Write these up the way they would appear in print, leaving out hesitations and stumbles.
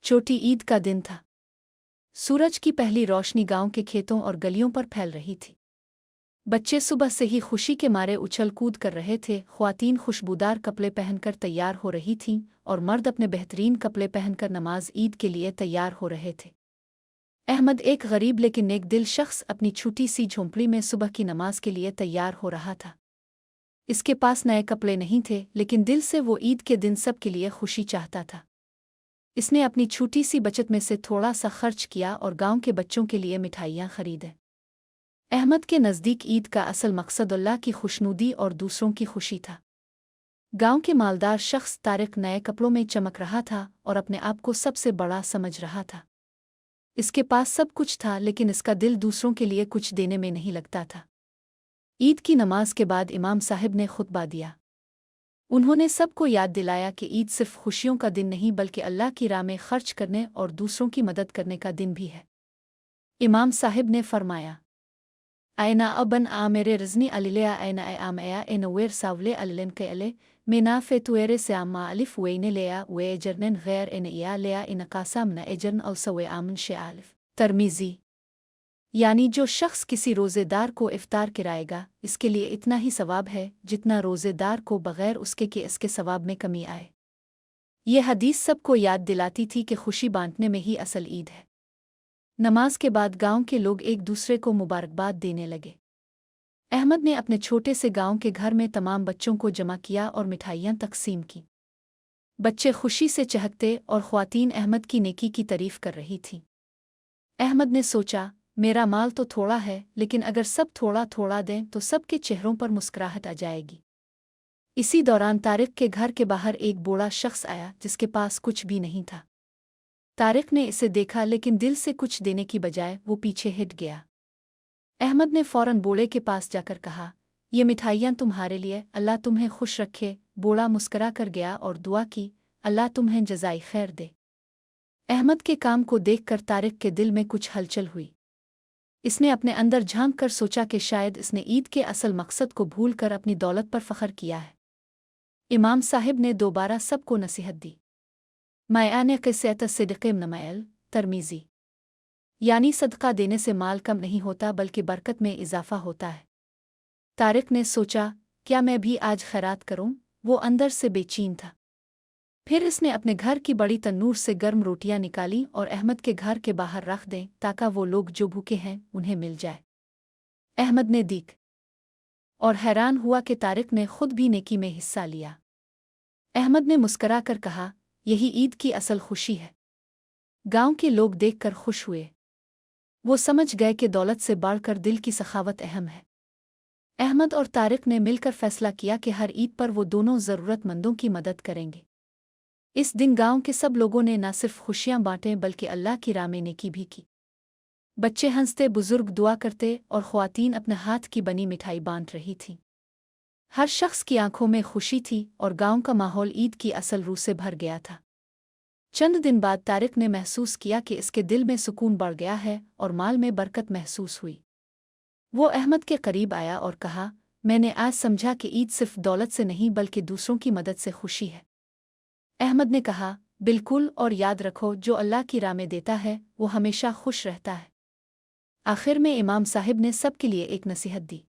छोटी ईद का दिन था। सूरज की पहली रोशनी गांव के खेतों और गलियों पर फैल रही थी। बच्चे सुबह से ही खुशी के मारे उछल कूद कर रहे थे। ख्वातीन खुशबूदार कपड़े पहनकर तैयार हो रही थीं और मर्द अपने बेहतरीन कपड़े पहनकर नमाज ईद के लिए तैयार हो रहे थे। अहमद एक गरीब लेकिन नेक दिल शख्स अपनी छोटी सी झोंपड़ी में सुबह की नमाज के लिए तैयार हो रहा था। इसके पास नए कपड़े नहीं थे, लेकिन दिल से वो ईद के दिन सब के लिए खुशी चाहता था। इसने अपनी छोटी सी बचत में से थोड़ा सा खर्च किया और गांव के बच्चों के लिए मिठाइयाँ खरीदें। अहमद के नज़दीक ईद का असल मकसद अल्लाह की खुशनुदी और दूसरों की खुशी था। गांव के मालदार शख्स तारिक नए कपड़ों में चमक रहा था और अपने आप को सबसे बड़ा समझ रहा था। इसके पास सब कुछ था, लेकिन इसका दिल दूसरों के लिए कुछ देने में नहीं लगता था। ईद की नमाज के बाद इमाम साहिब ने खुतबा दिया। उन्होंने सबको याद दिलाया कि ईद सिर्फ खुशियों का दिन नहीं बल्कि अल्लाह की राह में खर्च करने और दूसरों की मदद करने का दिन भी है। इमाम साहिब ने फरमाया, आयना अबन आ मेरे रजनी अलिया आयना आम आया ए नवेर सावले अलन के अले मेना फेतुएरे से आमा अलिफ वेने लिया वे जरनन गैर एन या लिया इन कासाम न एजरन अलसवे आमन शे आलिफ। तरमीजी, यानी जो शख्स किसी रोज़ेदार को इफ्तार कराएगा, इसके लिए इतना ही सवाब है जितना रोज़ेदार को बग़ैर उसके कि इसके सवाब में कमी आए। ये हदीस सबको याद दिलाती थी कि खुशी बांटने में ही असल ईद है। नमाज के बाद गांव के लोग एक दूसरे को मुबारकबाद देने लगे। अहमद ने अपने छोटे से गांव के घर में तमाम बच्चों को जमा किया और मिठाइयाँ तकसीम की। बच्चे खुशी से चहकते और ख्वातीन अहमद की नेकी की तारीफ कर रही थीं। अहमद ने सोचा, मेरा माल तो थोड़ा है, लेकिन अगर सब थोड़ा थोड़ा दें तो सबके चेहरों पर मुस्कुराहट आ जाएगी। इसी दौरान तारिक के घर के बाहर एक बूढ़ा शख्स आया जिसके पास कुछ भी नहीं था। तारिक ने इसे देखा, लेकिन दिल से कुछ देने की बजाय वो पीछे हट गया। अहमद ने फौरन बूढ़े के पास जाकर कहा, ये मिठाइयाँ तुम्हारे लिए, अल्लाह तुम्हें खुश रखे। बूढ़ा मुस्करा कर गया और दुआ की, अल्लाह तुम्हें जज़ाई खैर दे। अहमद के काम को देखकर तारिक के दिल में कुछ हलचल हुई। इसने अपने अंदर झांक कर सोचा कि शायद इसने ईद के असल मकसद को भूलकर अपनी दौलत पर फख्र किया है। इमाम साहिब ने दोबारा सबको नसीहत दी। मायाने क़िस्सत सिद्क़े नमैल तरमीज़ी, यानी सदका देने से माल कम नहीं होता बल्कि बरकत में इजाफा होता है। तारिक ने सोचा, क्या मैं भी आज खैरात करूं? वो अंदर से बेचैन था। फिर इसने अपने घर की बड़ी तन्नूर से गर्म रोटियां निकाली और अहमद के घर के बाहर रख दें ताकि वो लोग जो भूखे हैं उन्हें मिल जाए। अहमद ने दीख और हैरान हुआ कि तारिक ने खुद भी नेकी में हिस्सा लिया। अहमद ने मुस्करा कर कहा, यही ईद की असल खुशी है। गांव के लोग देखकर खुश हुए। वो समझ गए कि दौलत से बढ़कर दिल की सखावत अहम है। अहमद और तारिक ने मिलकर फैसला किया कि हर ईद पर वो दोनों ज़रूरतमंदों की मदद करेंगे। इस दिन गांव के सब लोगों ने न सिर्फ खुशियां बांटें बल्कि अल्लाह की राह में नेकी भी की। बच्चे हंसते, बुजुर्ग दुआ करते और ख्वातीन अपने हाथ की बनी मिठाई बांट रही थीं। हर शख्स की आंखों में खुशी थी और गांव का माहौल ईद की असल रूह से भर गया था। चंद दिन बाद तारिक ने महसूस किया कि इसके दिल में सुकून बढ़ गया है और माल में बरकत महसूस हुई। वो अहमद के करीब आया और कहा, मैंने आज समझा कि ईद सिर्फ दौलत से नहीं बल्कि दूसरों की मदद से खुशी है। अहमद ने कहा, बिल्कुल, और याद रखो, जो अल्लाह की राह में देता है वो हमेशा खुश रहता है। आखिर में इमाम साहिब ने सब के लिए एक नसीहत दी।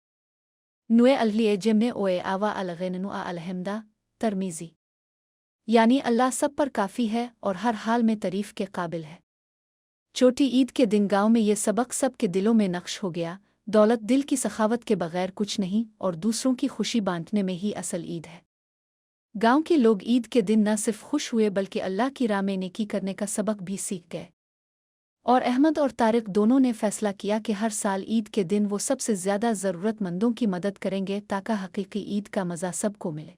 नुए अल्लिए जिमने ओए आवा अलगेनुआ अलहमदा तरमीज़ी, यानी अल्लाह सब पर काफ़ी है और हर हाल में तारीफ़ के काबिल है। छोटी ईद के दिन गांव में ये सबक सब के दिलों में नक्श हो गया। दौलत दिल की सखावत के बगैर कुछ नहीं और दूसरों की खुशी बांटने में ही असल ईद है। गांव के लोग ईद के दिन न सिर्फ खुश हुए बल्कि अल्लाह की राह में नेकी करने का सबक भी सीख गए। और अहमद और तारिक दोनों ने फैसला किया कि हर साल ईद के दिन वो सबसे ज़्यादा ज़रूरतमंदों की मदद करेंगे ताकि हकीकी ईद का मज़ा सबको मिले।